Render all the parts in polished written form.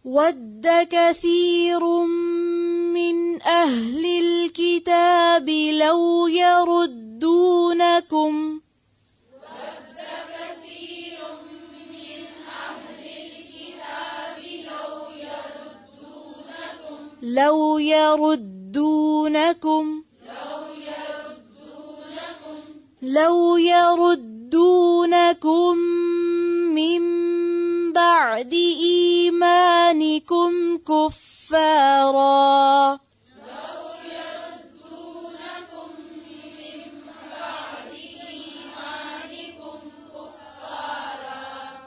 With كثير من أهل الكتاب لو يردونكم لو يردونكم من بعد إيمانكم كفارا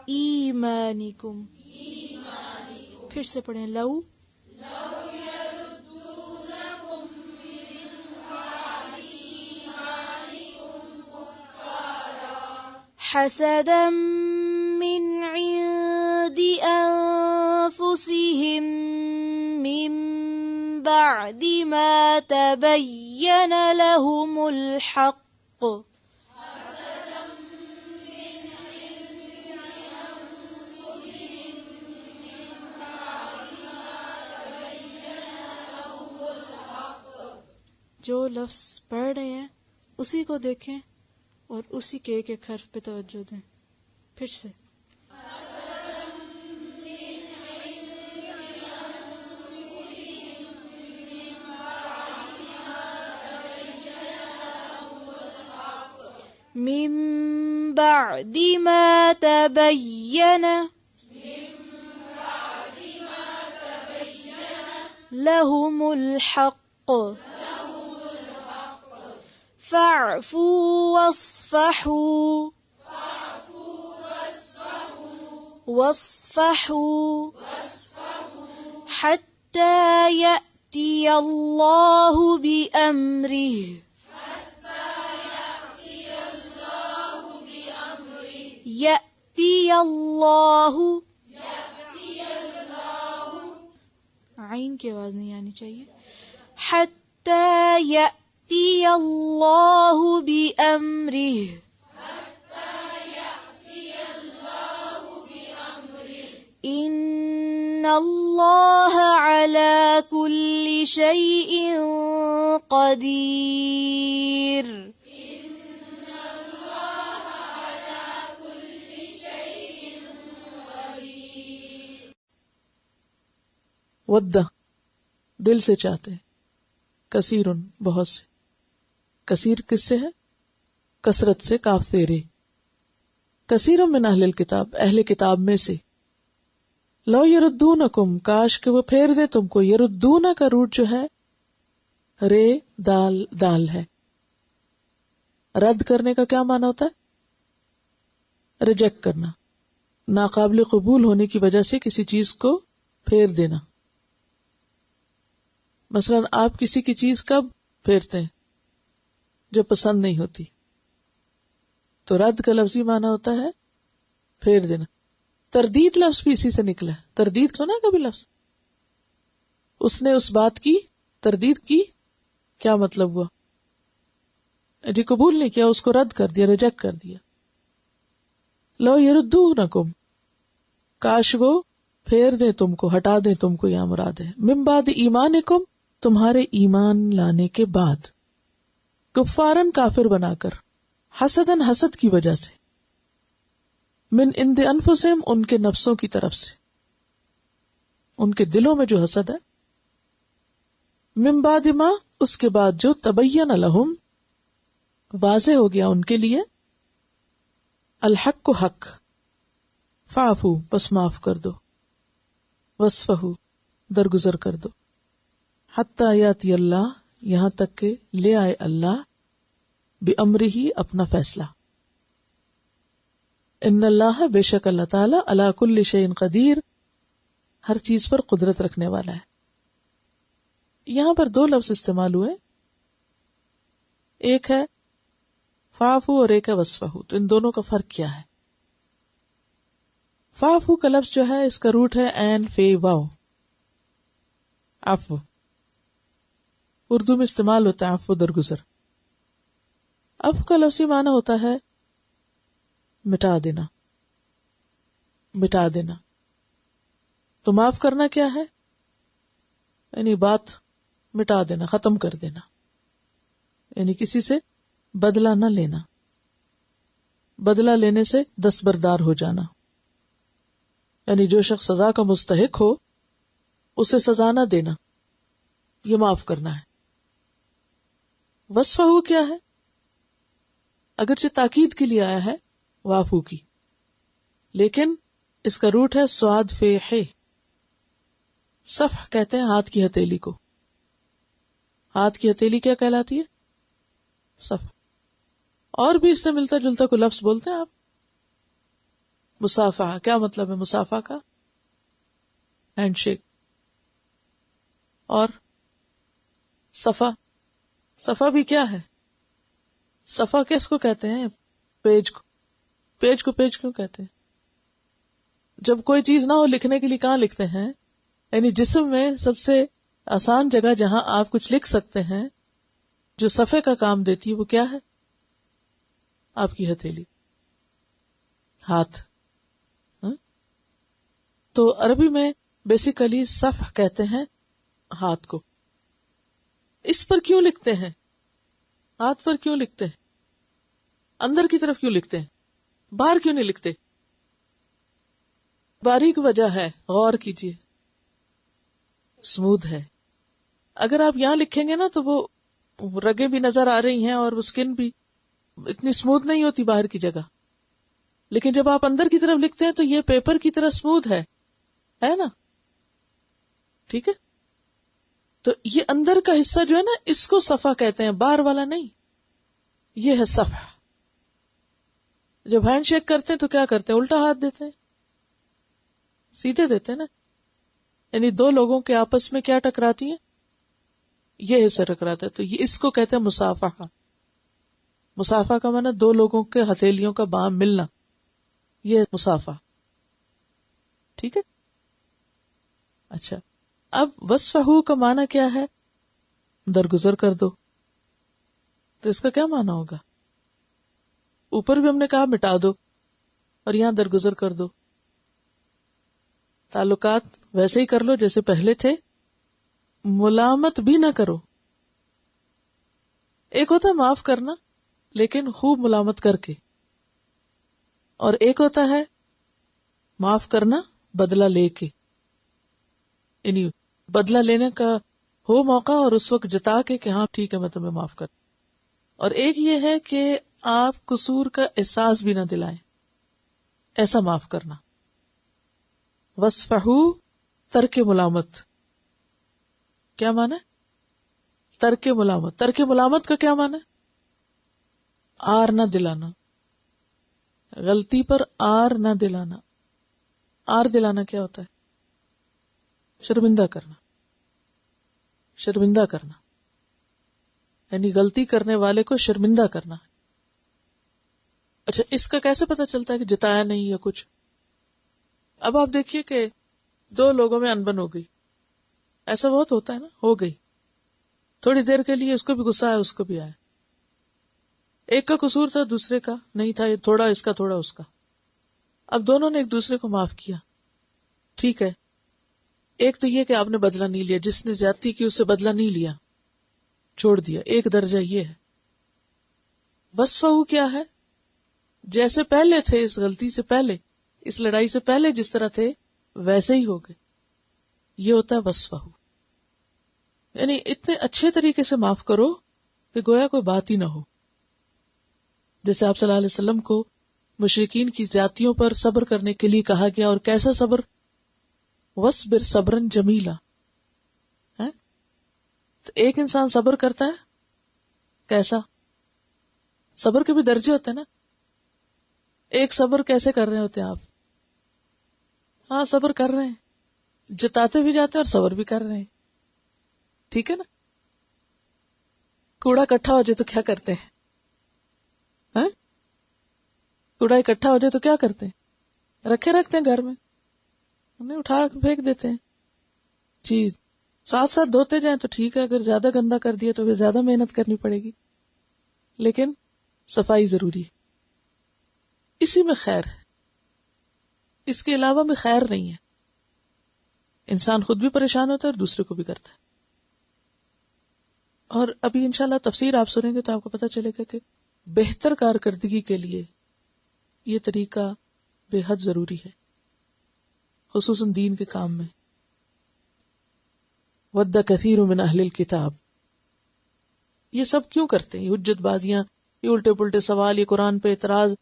ایمانکم پھر سے پڑھیں لو حسدا من عند أنفسهم من بعد ما تبين لهم الحق جو لفظ پڑھ رہے ہیں اسی کو دیکھیں اور اسی کے ایک ایک حرف پہ توجہ دیں. پھر سے من بعد ما تبين لهم الحق فاعفوا واصفحوا حتى يأتي الله بأمره يأتي الله عین کی آواز نہیں آنی چاہیے. حتى يأتي الله بأمره إن الله على كل شيء قدير. ود دل سے چاہتے ہیں، کثیر بہت سے، کثیر کس سے ہے؟ کثرت سے، کاف فیرے. کثیر من اہل الکتاب، اہل کتاب میں سے. لو یردونکم، کاش کہ وہ پھیر دے تم کو. یردون کا روٹ جو ہے رے دال ہے. رد کرنے کا کیا معنی ہوتا ہے؟ ریجیکٹ کرنا، ناقابل قبول ہونے کی وجہ سے کسی چیز کو پھیر دینا. مثلا آپ کسی کی چیز کب پھیرتے ہیں؟ جو پسند نہیں ہوتی. تو رد کا لفظی معنی ہوتا ہے پھیر دینا. تردید لفظ بھی اسی سے نکلا ہے. تردید سنا کبھی لفظ؟ اس نے اس بات کی تردید کی، کیا مطلب ہوا؟ جی قبول نہیں کیا، اس کو رد کر دیا، ریجیکٹ کر دیا. لو یردونکم، کاش وہ پھیر دیں تم کو، ہٹا دیں تم کو، یا مراد ہے من بعد ایمانکم، تمہارے ایمان لانے کے بعد. کفارن کافر بنا کر، حسدن حسد کی وجہ سے، من عند انفسہم ان کے نفسوں کی طرف سے، ان کے دلوں میں جو حسد ہے. من بعد ما، اس کے بعد جو تبین لہم، واضح ہو گیا ان کے لیے، الحق کو حق، فاعفو بس معاف کر دو، واصفحوا درگزر کر دو، حتی یاتی اللہ یہاں تک کہ لے آئے اللہ بِأَمْرِهِ اپنا فیصلہ. ان اللہ بے شک اللہ تعالی علی کل شیء قدیر، ہر چیز پر قدرت رکھنے والا ہے. یہاں پر دو لفظ استعمال ہوئے، ایک ہے فاعفو اور ایک ہے واصفحوا. تو ان دونوں کا فرق کیا ہے؟ فاعفو کا لفظ جو ہے اس کا روٹ ہے عین فے واو، عفو. اردو میں استعمال ہوتا ہے عفو درگزر. عفو کا لفظی معنی ہوتا ہے مٹا دینا، مٹا دینا. تو معاف کرنا کیا ہے؟ یعنی بات مٹا دینا، ختم کر دینا، یعنی کسی سے بدلہ نہ لینا، بدلہ لینے سے دستبردار ہو جانا، یعنی جو شخص سزا کا مستحق ہو اسے سزا نہ دینا، یہ معاف کرنا ہے۔ وصفہ کیا ہے؟ اگرچہ تاکید کے لیے آیا ہے وافو کی، لیکن اس کا روٹ ہے سواد فیح۔ صفح کہتے ہیں ہاتھ کی ہتھیلی کو، ہاتھ کی ہتھیلی کیا کہلاتی ہے؟ صفح۔ اور بھی اس سے ملتا جلتا کوئی لفظ بولتے ہیں آپ؟ مصافحہ، کیا مطلب ہے مصافحہ کا؟ Hand shake. اور صفا، صفا بھی کیا ہے؟ صفا کس کو کہتے ہیں؟ پیج کو۔ پیج کو پیج کیوں کہتے ہیں؟ جب کوئی چیز نہ ہو لکھنے کے لیے کہاں لکھتے ہیں؟ یعنی جسم میں سب سے آسان جگہ جہاں آپ کچھ لکھ سکتے ہیں جو صفحے کا کام دیتی ہے وہ کیا ہے؟ آپ کی ہتھیلی، ہاتھ۔ تو عربی میں بیسیکلی صفح کہتے ہیں ہاتھ کو۔ اس پر کیوں لکھتے ہیں؟ ہاتھ پر کیوں لکھتے ہیں؟ اندر کی طرف کیوں لکھتے ہیں؟ باہر کیوں نہیں لکھتے؟ باریک وجہ ہے، غور کیجیے، اسموتھ ہے۔ اگر آپ یہاں لکھیں گے نا تو وہ رگیں بھی نظر آ رہی ہیں اور وہ سکن بھی اتنی اسموتھ نہیں ہوتی باہر کی جگہ، لیکن جب آپ اندر کی طرف لکھتے ہیں تو یہ پیپر کی طرح اسموتھ ہے نا؟ ٹھیک ہے، تو یہ اندر کا حصہ جو ہے نا اس کو صفحہ کہتے ہیں، باہر والا نہیں، یہ ہے صفحہ۔ جب ہینڈ شیک کرتے ہیں تو کیا کرتے ہیں؟ الٹا ہاتھ دیتے ہیں، سیدھے دیتے ہیں نا، یعنی دو لوگوں کے آپس میں کیا ٹکراتی ہیں؟ یہ حصہ ٹکراتا ہے، تو یہ اس کو کہتے ہیں مصافحہ۔ مصافحہ کا معنی دو لوگوں کے ہتھیلیوں کا باہم ملنا، یہ مصافحہ۔ ٹھیک ہے، اچھا اب وصفہ کا معنی کیا ہے؟ درگزر کر دو، تو اس کا کیا معنی ہوگا؟ اوپر بھی ہم نے کہا مٹا دو اور یہاں درگزر کر دو، تعلقات ویسے ہی کر لو جیسے پہلے تھے، ملامت بھی نہ کرو۔ ایک ہوتا ہے معاف کرنا لیکن خوب ملامت کر کے، اور ایک ہوتا ہے معاف کرنا بدلہ لے کے، یعنی بدلہ لینے کا ہو موقع اور اس وقت جتا کے کہ ہاں ٹھیک ہے میں تمہیں معاف کر۔ اور ایک یہ ہے کہ آپ قصور کا احساس بھی نہ دلائیں، ایسا معاف کرنا۔ وصفہ ترک ملامت، کیا معنی ہے؟ ترک ملامت۔ ترک ملامت کا کیا معنی ہے؟ آر نہ دلانا، غلطی پر آر نہ دلانا۔ آر دلانا کیا ہوتا ہے؟ شرمندہ کرنا، شرمندہ کرنا، یعنی غلطی کرنے والے کو شرمندہ کرنا۔ اچھا اس کا کیسے پتا چلتا ہے کہ جتایا نہیں یا کچھ؟ اب آپ دیکھیے کہ دو لوگوں میں انبن ہو گئی، ایسا بہت ہوتا ہے نا، ہو گئی تھوڑی دیر کے لیے، اس کو بھی غصہ آیا اس کو بھی آیا، ایک کا قصور تھا دوسرے کا نہیں تھا، یہ تھوڑا اس کا تھوڑا اس کا، اب دونوں نے ایک دوسرے کو معاف کیا، ٹھیک ہے۔ ایک تو یہ کہ آپ نے بدلہ نہیں لیا، جس نے زیادتی کی اس سے بدلہ نہیں لیا، چھوڑ دیا، ایک درجہ یہ ہے۔ وصفہ کیا ہے؟ جیسے پہلے تھے، اس غلطی سے پہلے، اس لڑائی سے پہلے جس طرح تھے ویسے ہی ہو گئے، یہ ہوتا ہے وصفہ۔ یعنی اتنے اچھے طریقے سے معاف کرو کہ گویا کوئی بات ہی نہ ہو۔ جیسے آپ صلی اللہ علیہ وسلم کو مشرکین کی زیادتیوں پر صبر کرنے کے لیے کہا گیا، اور کیسا صبر؟ وَاصْبِرْ صَبْرًا جَمِيلًا۔ تو ایک انسان صبر کرتا ہے کیسا؟ صبر کے بھی درجے ہوتے ہیں نا، ایک صبر کیسے کر رہے ہوتے ہیں آپ؟ ہاں صبر کر رہے ہیں، جتاتے بھی جاتے ہیں اور صبر بھی کر رہے ہیں، ٹھیک ہے نا۔ کوڑا اکٹھا ہو جائے تو کیا کرتے ہیں؟ کوڑا اکٹھا ہو جائے تو کیا کرتے ہیں؟ رکھتے ہیں گھر میں، انہیں اٹھا کے پھینک دیتے ہیں جی، ساتھ ساتھ دھوتے جائیں تو ٹھیک ہے، اگر زیادہ گندا کر دیا تو پھر زیادہ محنت کرنی پڑے گی، لیکن صفائی ضروری ہے، اسی میں خیر ہے، اس کے علاوہ میں خیر نہیں ہے۔ انسان خود بھی پریشان ہوتا ہے اور دوسرے کو بھی کرتا ہے. اور ابھی انشاءاللہ تفسیر آپ سنیں گے تو آپ کو پتہ چلے گا کہ بہتر کارکردگی کے لیے یہ طریقہ بے حد ضروری ہے، خصوصاً دین کے کام میں. وَدَّ كَثِيرٌ مِّنْ أَهْلِ الْكِتَابِ، یہ سب کیوں کرتے ہیں؟ یہ حجت بازیاں، یہ الٹے پلٹے سوال، یہ قرآن پہ اعتراض،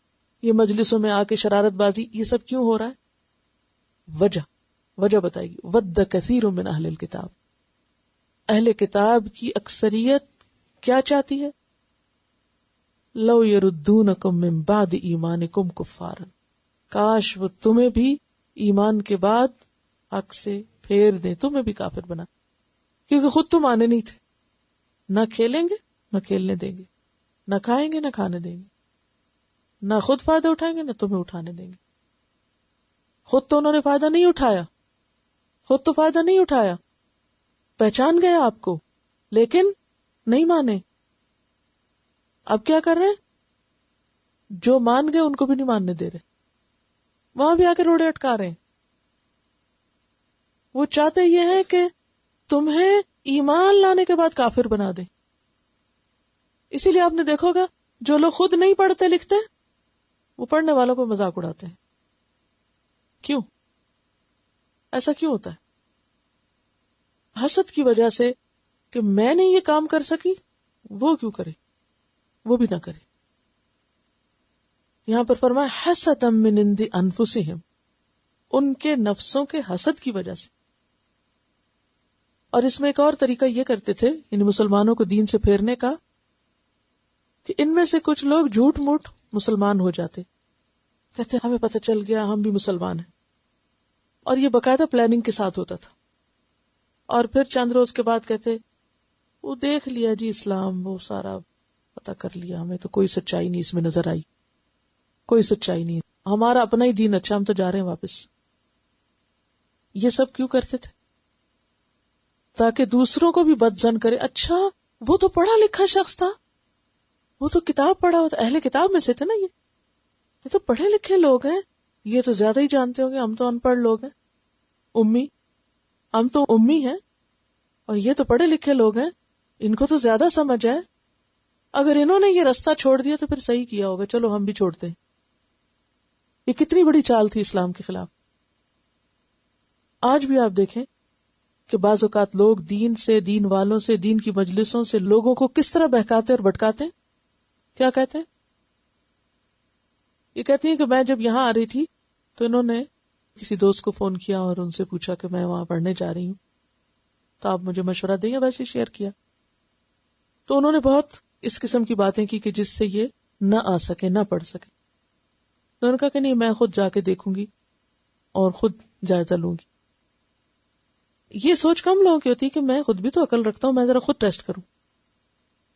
یہ مجلسوں میں آ کے شرارت بازی، یہ سب کیوں ہو رہا ہے؟ وجہ بتائے گی. وَدَّ كَثِيرٌ مِّنْ أَهْلِ الْكِتَابِ، اہل کتاب کی اکثریت کیا چاہتی ہے؟ لَوْ يَرُدُّونَكُم مِّن بَعْدِ ایمانکم کفارا، کاش وہ تمہیں بھی ایمان کے بعد حق سے پھیر دیں، تمہیں بھی کافر بنا، کیونکہ خود تو مانے نہیں تھے. نہ کھیلیں گے نہ کھیلنے دیں گے، نہ کھائیں گے نہ کھانے دیں گے، نہ خود فائدہ اٹھائیں گے نہ تمہیں اٹھانے دیں گے. خود تو انہوں نے فائدہ نہیں اٹھایا، پہچان گئے آپ کو لیکن نہیں مانے. اب کیا کر رہے ہیں؟ جو مان گئے ان کو بھی نہیں ماننے دے رہے، وہاں بھی آ کے روڑے اٹکا رہے ہیں. وہ چاہتے یہ ہے کہ تمہیں ایمان لانے کے بعد کافر بنا دیں. اسی لیے آپ نے دیکھو گا جو لوگ خود نہیں پڑھتے لکھتے وہ پڑھنے والوں کو مذاق اڑاتے ہیں. کیوں؟ ایسا کیوں ہوتا ہے؟ حسد کی وجہ سے کہ میں نے یہ کام کر سکی، وہ کیوں کرے، وہ بھی نہ کرے. یہاں پر فرمایا حسدا من عند انفسہم، ان کے نفسوں کے حسد کی وجہ سے. اور اس میں ایک اور طریقہ یہ کرتے تھے یعنی مسلمانوں کو دین سے پھیرنے کا، کہ ان میں سے کچھ لوگ جھوٹ موٹ مسلمان ہو جاتے، کہتے ہمیں پتہ چل گیا ہم بھی مسلمان ہیں، اور یہ باقاعدہ پلاننگ کے ساتھ ہوتا تھا. اور پھر چند روز کے بعد کہتے وہ دیکھ لیا جی اسلام، وہ سارا پتہ کر لیا، ہمیں تو کوئی سچائی نہیں اس میں نظر آئی، کوئی سچائی نہیں، ہمارا اپنا ہی دین اچھا، ہم تو جا رہے ہیں واپس. یہ سب کیوں کرتے تھے؟ تاکہ دوسروں کو بھی بدظن کرے، اچھا وہ تو پڑھا لکھا شخص تھا، وہ تو کتاب پڑھا ہوتا، اہل کتاب میں سے تھے نا، یہ تو پڑھے لکھے لوگ ہیں، یہ تو زیادہ ہی جانتے ہوں گے، ہم تو ان پڑھ لوگ ہیں، ہم تو امی ہیں، اور یہ تو پڑھے لکھے لوگ ہیں، ان کو تو زیادہ سمجھ ہے، اگر انہوں نے یہ رستہ چھوڑ دیا تو پھر صحیح کیا ہوگا، چلو ہم بھی چھوڑتے ہیں. یہ کتنی بڑی چال تھی اسلام کے خلاف. آج بھی آپ دیکھیں کہ بعض اوقات لوگ دین سے، دین والوں سے، دین کی مجلسوں سے لوگوں کو کس طرح بہکاتے اور بھٹکاتے ہیں. کیا کہتے ہیں؟ یہ کہتی ہیں کہ میں جب یہاں آ رہی تھی تو انہوں نے کسی دوست کو فون کیا اور ان سے پوچھا کہ میں وہاں پڑھنے جا رہی ہوں، تو آپ مجھے مشورہ دیں، یا ویسے شیئر کیا. تو انہوں نے بہت اس قسم کی باتیں کی کہ جس سے یہ نہ آ سکے، نہ پڑھ سکے. تو انہوں نے کہا کہ نہیں، میں خود جا کے دیکھوں گی اور خود جائزہ لوں گی. یہ سوچ کم لوگوں کی ہوتی ہے کہ میں خود بھی تو عقل رکھتا ہوں، میں ذرا خود ٹیسٹ کروں.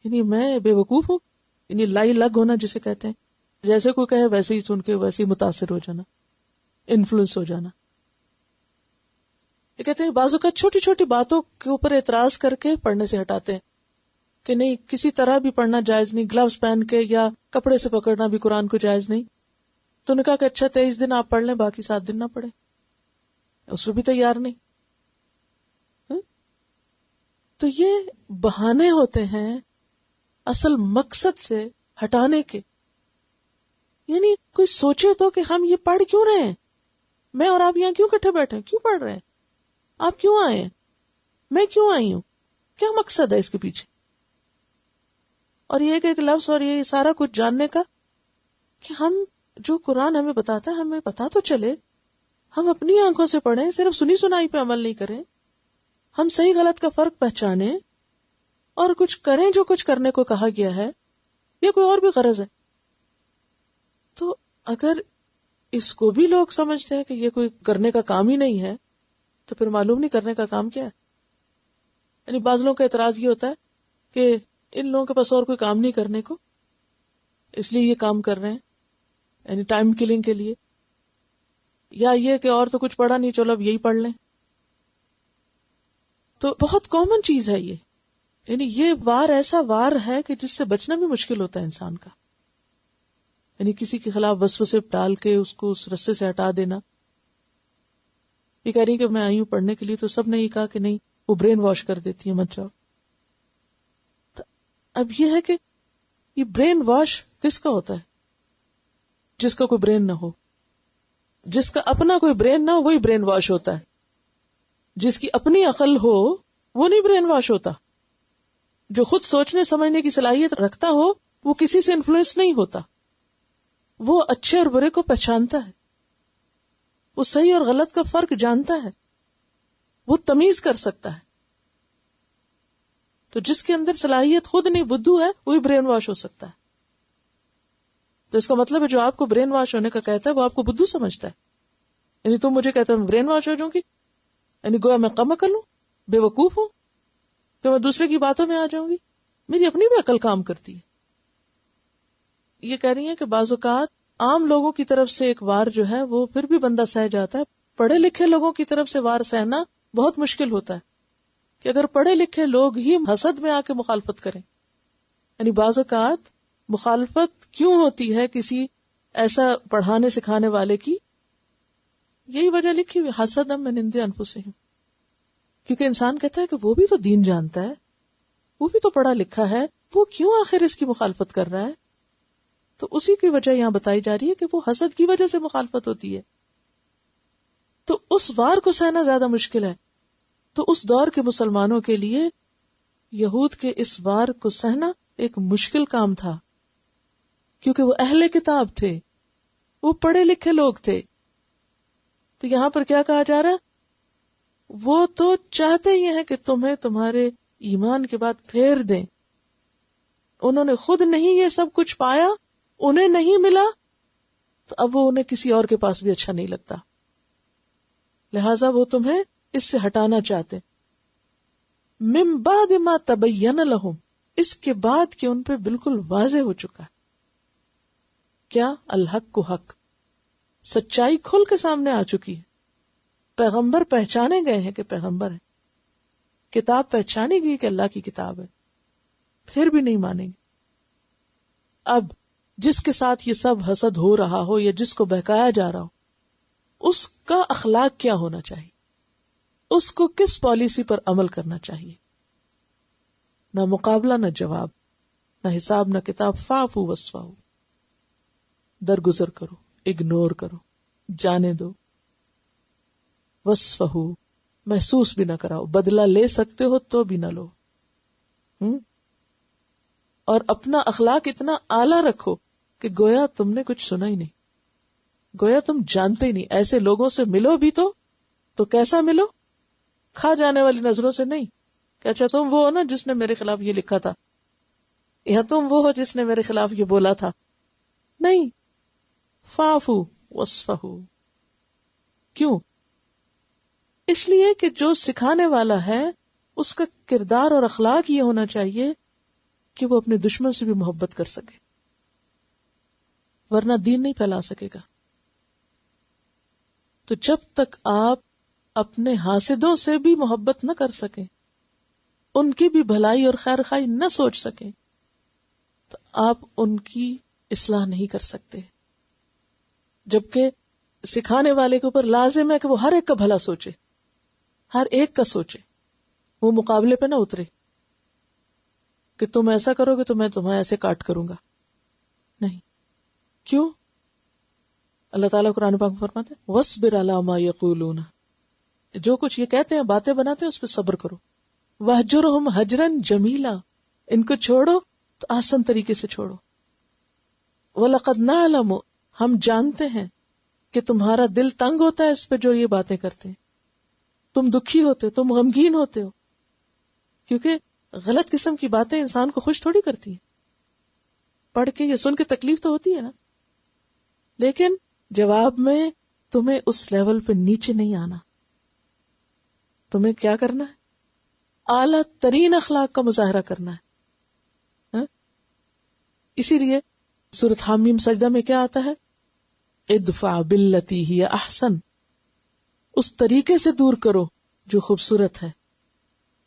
یعنی میں بے وقوف ہوں، یعنی لائی لگ ہونا جسے کہتے ہیں، جیسے کوئی کہے ویسے ہی سن کے ویسے ہی متاثر ہو جانا، انفلوئنس ہو جانا. یہ کہتے ہیں بعض اوقات چھوٹی چھوٹی باتوں کے اوپر اعتراض کر کے پڑھنے سے ہٹاتے ہیں کہ نہیں کسی طرح بھی پڑھنا جائز نہیں، گلوز پہن کے یا کپڑے سے پکڑنا بھی قرآن کو جائز نہیں. تو نے کہا کہ اچھا 23 دن آپ پڑھ لیں، باقی 7 دن نہ پڑھیں. اس میں بھی تیار نہیں. تو یہ بہانے ہوتے ہیں اصل مقصد سے ہٹانے کے. یعنی کوئی سوچے تو کہ ہم یہ پڑھ کیوں رہے ہیں، میں اور آپ یہاں کیوں کٹھے بیٹھے ہیں، کیوں پڑھ رہے ہیں، آپ کیوں آئے ہیں، میں کیوں آئی ہوں، کیا مقصد ہے اس کے پیچھے. اور یہ ایک لفظ اور یہ سارا کچھ جاننے کا کہ ہم جو قرآن ہمیں بتاتا ہے ہمیں پتا تو چلے، ہم اپنی آنکھوں سے پڑھیں، صرف سنی سنائی پہ عمل نہیں کریں، ہم صحیح غلط کا فرق پہچانیں اور کچھ کریں جو کچھ کرنے کو کہا گیا ہے. یہ کوئی اور بھی غرض ہے. تو اگر اس کو بھی لوگ سمجھتے ہیں کہ یہ کوئی کرنے کا کام ہی نہیں ہے تو پھر معلوم نہیں کرنے کا کام کیا ہے. یعنی بعض لوگوں کا اعتراض یہ ہوتا ہے کہ ان لوگوں کے پاس اور کوئی کام نہیں کرنے کو، اس لیے یہ کام کر رہے ہیں، یعنی ٹائم کلنگ کے لیے، یا یہ کہ اور تو کچھ پڑھا نہیں، چلو اب یہی پڑھ لیں. تو بہت کامن چیز ہے یہ. یعنی یہ وار ایسا وار ہے کہ جس سے بچنا بھی مشکل ہوتا ہے انسان کا. یعنی کسی کے خلاف وسوسے ڈال کے اس کو اس رستے سے ہٹا دینا. یہ کہہ رہی کہ میں آئی ہوں پڑھنے کے لیے، تو سب نے یہ کہا کہ نہیں وہ برین واش کر دیتی ہے، مت جاؤ. تو اب یہ ہے کہ یہ برین واش کس کا ہوتا ہے؟ جس کا کوئی برین نہ ہو. جس کا اپنا کوئی برین نہ ہو وہی برین واش ہوتا ہے. جس کی اپنی عقل ہو وہ نہیں برین واش ہوتا. جو خود سوچنے سمجھنے کی صلاحیت رکھتا ہو وہ کسی سے انفلوئنس نہیں ہوتا. وہ اچھے اور برے کو پہچانتا ہے، وہ صحیح اور غلط کا فرق جانتا ہے، وہ تمیز کر سکتا ہے. تو جس کے اندر صلاحیت خود نہیں بدھو ہے وہی برین واش ہو سکتا ہے. تو اس کا مطلب ہے جو آپ کو برین واش ہونے کا کہتا ہے وہ آپ کو بدھو سمجھتا ہے. یعنی تم مجھے کہتے ہو میں برین واش ہو جاؤں گی، یعنی گویا میں کم عقل ہوں، بے وقوف ہوں کہ میں دوسرے کی باتوں میں آ جاؤں گی. میری اپنی بھی عقل کام کرتی ہے. یہ کہہ رہی ہیں کہ بعض اوقات عام لوگوں کی طرف سے ایک وار جو ہے وہ پھر بھی بندہ سہ جاتا ہے، پڑھے لکھے لوگوں کی طرف سے وار سہنا بہت مشکل ہوتا ہے. کہ اگر پڑھے لکھے لوگ ہی حسد میں آ کے مخالفت کریں، یعنی بعض اوقات مخالفت کیوں ہوتی ہے کسی ایسا پڑھانے سکھانے والے کی؟ یہی وجہ لکھی ہوئی، حسد من عند انفسہم. کیونکہ انسان کہتا ہے کہ وہ بھی تو دین جانتا ہے، وہ بھی تو پڑھا لکھا ہے، وہ کیوں آخر اس کی مخالفت کر رہا ہے؟ تو اسی کی وجہ یہاں بتائی جا رہی ہے کہ وہ حسد کی وجہ سے مخالفت ہوتی ہے. تو اس وار کو سہنا زیادہ مشکل ہے. تو اس دور کے مسلمانوں کے لیے یہود کے اس وار کو سہنا ایک مشکل کام تھا، کیونکہ وہ اہل کتاب تھے، وہ پڑھے لکھے لوگ تھے. تو یہاں پر کیا کہا جا رہا ہے؟ وہ تو چاہتے ہی ہیں کہ تمہیں تمہارے ایمان کے بعد پھیر دیں. انہوں نے خود نہیں یہ سب کچھ پایا، انہیں نہیں ملا، تو اب وہ انہیں کسی اور کے پاس بھی اچھا نہیں لگتا، لہذا وہ تمہیں اس سے ہٹانا چاہتے. من بعد ما تبین لہم، اس کے بعد کہ ان پہ بالکل واضح ہو چکا ہے. کیا؟ الحق کو حق، سچائی کھل کے سامنے آ چکی ہے. پیغمبر پہچانے گئے ہیں کہ پیغمبر ہے، کتاب پہچانی گئی کہ اللہ کی کتاب ہے، پھر بھی نہیں مانیں گے. اب جس کے ساتھ یہ سب حسد ہو رہا ہو یا جس کو بہکایا جا رہا ہو، اس کا اخلاق کیا ہونا چاہیے؟ اس کو کس پالیسی پر عمل کرنا چاہیے؟ نہ مقابلہ، نہ جواب، نہ حساب، نہ کتاب. فاعفو واصفحوا، درگزر کرو، اگنور کرو، جانے دو. واصفحوا، محسوس بھی نہ کراؤ، بدلہ لے سکتے ہو تو بھی نہ لو. اور اپنا اخلاق اتنا اعلیٰ رکھو کہ گویا تم نے کچھ سنا ہی نہیں، گویا تم جانتے ہی نہیں. ایسے لوگوں سے ملو بھی تو کیسا ملو؟ کھا جانے والی نظروں سے نہیں کہ اچھا تم وہ ہو نا جس نے میرے خلاف یہ لکھا تھا، یا تم وہ ہو جس نے میرے خلاف یہ بولا تھا. نہیں، فاعفو واصفحوا. کیوں؟ اس لیے کہ جو سکھانے والا ہے اس کا کردار اور اخلاق یہ ہونا چاہیے کہ وہ اپنے دشمن سے بھی محبت کر سکے، ورنہ دین نہیں پھیلا سکے گا. تو جب تک آپ اپنے حاسدوں سے بھی محبت نہ کر سکیں، ان کی بھی بھلائی اور خیر خواہی نہ سوچ سکیں، تو آپ ان کی اصلاح نہیں کر سکتے. جبکہ سکھانے والے کے اوپر لازم ہے کہ وہ ہر ایک کا بھلا سوچے، ہر ایک کا سوچے، وہ مقابلے پہ نہ اترے کہ تم ایسا کرو گے تو میں تمہیں ایسے کاٹ کروں گا. نہیں. کیوں؟ اللہ تعالیٰ قرآن پاک میں فرماتے ہیں وَاصْبِرْ عَلَىٰ مَا يَقُولُونَ، جو کچھ یہ کہتے ہیں، باتیں بناتے ہیں، اس پہ صبر کرو. وَاهْجُرْهُمْ هَجْرًا جَمِيلًا، ان کو چھوڑو تو آسان طریقے سے چھوڑو. وَلَقَدْ نَعْلَمُ، ہم جانتے ہیں کہ تمہارا دل تنگ ہوتا ہے اس پہ جو یہ باتیں کرتے ہیں، تم دکھی ہوتے ہو، تم غمگین ہوتے ہو، کیونکہ غلط قسم کی باتیں انسان کو خوش تھوڑی کرتی ہیں. پڑھ کے یہ سن کے تکلیف تو ہوتی ہے نا، لیکن جواب میں تمہیں اس لیول پہ نیچے نہیں آنا. تمہیں کیا کرنا ہے؟ اعلیٰ ترین اخلاق کا مظاہرہ کرنا ہے. اسی لیے سورۃ حامیم سجدہ میں کیا آتا ہے؟ ادفع باللتی ہی احسن، اس طریقے سے دور کرو جو خوبصورت ہے.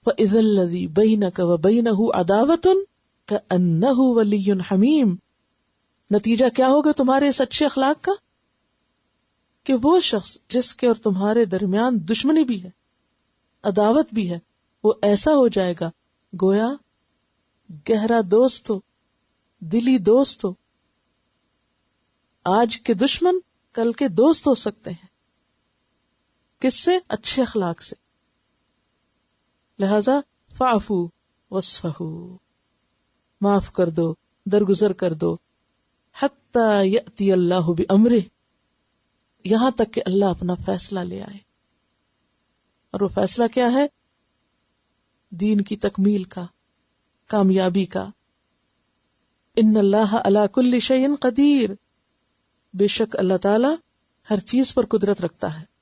فَإِذَا الَّذِي بَيْنَكَ وَبَيْنَهُ عَدَاوَةٌ كَأَنَّهُ وَلِيٌّ حَمِيمٌ. نتیجہ کیا ہوگا تمہارے اس اچھے اخلاق کا؟ کہ وہ شخص جس کے اور تمہارے درمیان دشمنی بھی ہے، عداوت بھی ہے، وہ ایسا ہو جائے گا گویا گہرا دوست ہو، دلی دوست ہو. آج کے دشمن کل کے دوست ہو سکتے ہیں. کس سے؟ اچھے اخلاق سے. لہذا فاعفو واصفحو، معاف کر دو، درگزر کر دو. حتی یأتی اللہ بامرہ، یہاں تک کہ اللہ اپنا فیصلہ لے آئے. اور وہ فیصلہ کیا ہے؟ دین کی تکمیل کا، کامیابی کا. ان اللہ علی کل شیء قدیر، بے شک اللہ تعالی ہر چیز پر قدرت رکھتا ہے.